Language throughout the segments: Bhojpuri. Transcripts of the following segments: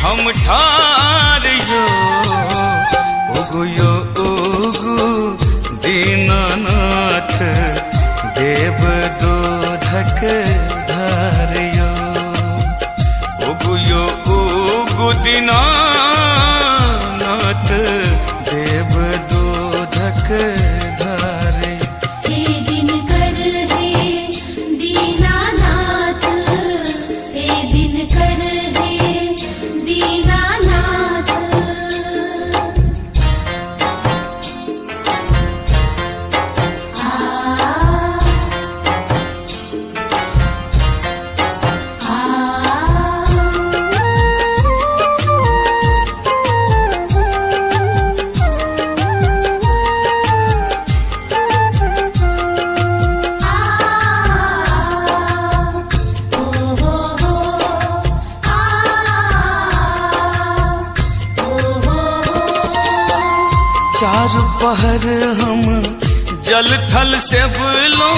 हम ठारियो उगुयो उगु दीनानाथ देव दूधक धारियो उगुयो उगु दीनानाथ देव दूधक धारियो। हे दिनकर हे दीनानाथ, हे दिनकर हे दीनानाथ। चार पहर हम जल थल से बोलो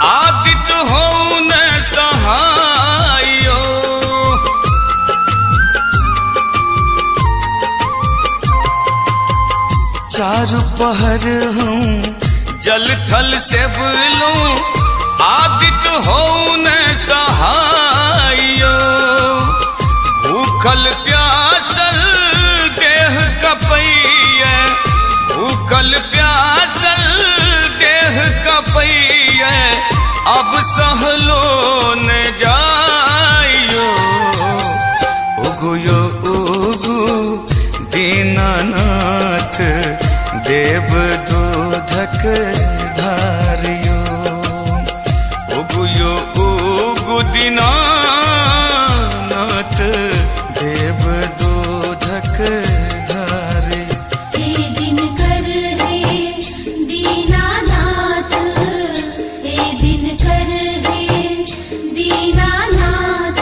आदित्य हो न सहायो चार पहर हम जल थल से बोलो आदित्य हो न सहायो भूखल प्यासल देह कपैया भूखल प्यासल देह कपैया अब सहलो न जाइयो उगुयो उगु दीनानाथ देव दूधक धारियो उगुयो उगु दीनानाथ देव दूधक धारियो। हे दिनकर हे दीनानाथ, हे दिनकर हे दीनानाथ।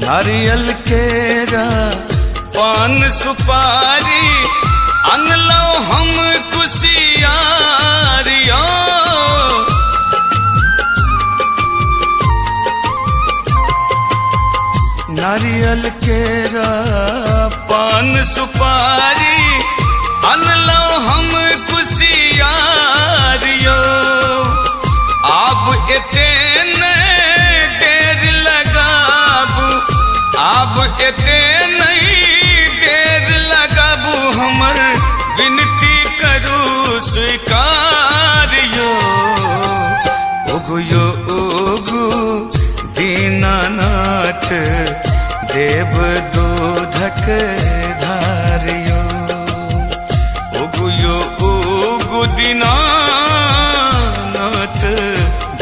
नारियल केरा पान सुपारी अनलो हम कुशियारियो नारियल केरा पान सुपारी अनलो हम कुशियारियो अब इतने देर लगाबू अब एते नहीं देर लगाबू हमर विनती करू स्वीकारियो उगुयो उगु दीनानाथ देव दूधक धारियो उगुयो उगु दीनानाथ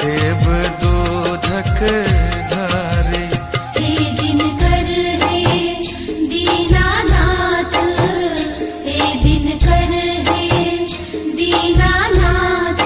देव दूधक धारियो। हे दिनकर हे दीनानाथ, हे दिनकर हे दीनानाथ।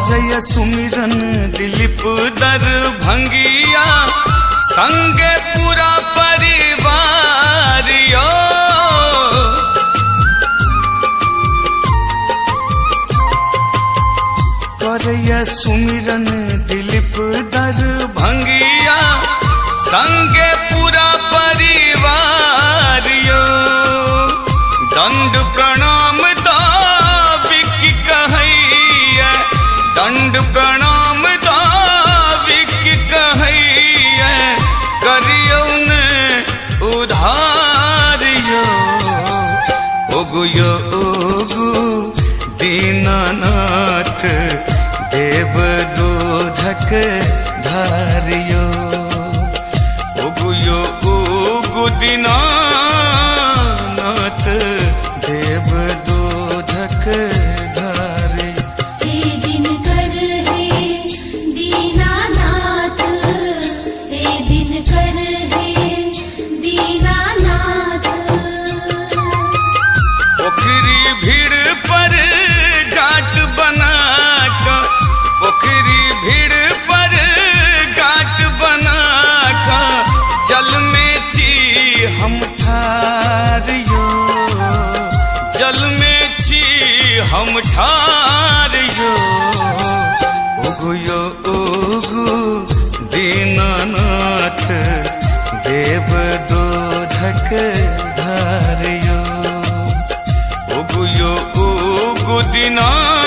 जय सुमिरन दिलीप दरभंगिया संगे पूरा परिवारियो करैया सुमिरन दिलीप दरभंगिया संगे पूरा परिवारियो प्रणाम दाविक कहैया करियौन उधारियो ओगु यो ओगु दीनानाथ देव दूधक धारियो ओगु यो ओगु दीनानाथ देव दूधक धारियो हे दिनकर हे दीनानाथ हे दिनकर हे दीनानाथ पोखरी भीड़ पर घाट बना कर पोखरी भीड़ पर घाट बना कर जल में छी हम ठारियो जल में छी हम ठारियो ओगु यो ओगु दीनानाथ देव दूधक धारियो ओगु यो ओगु दीनानाथ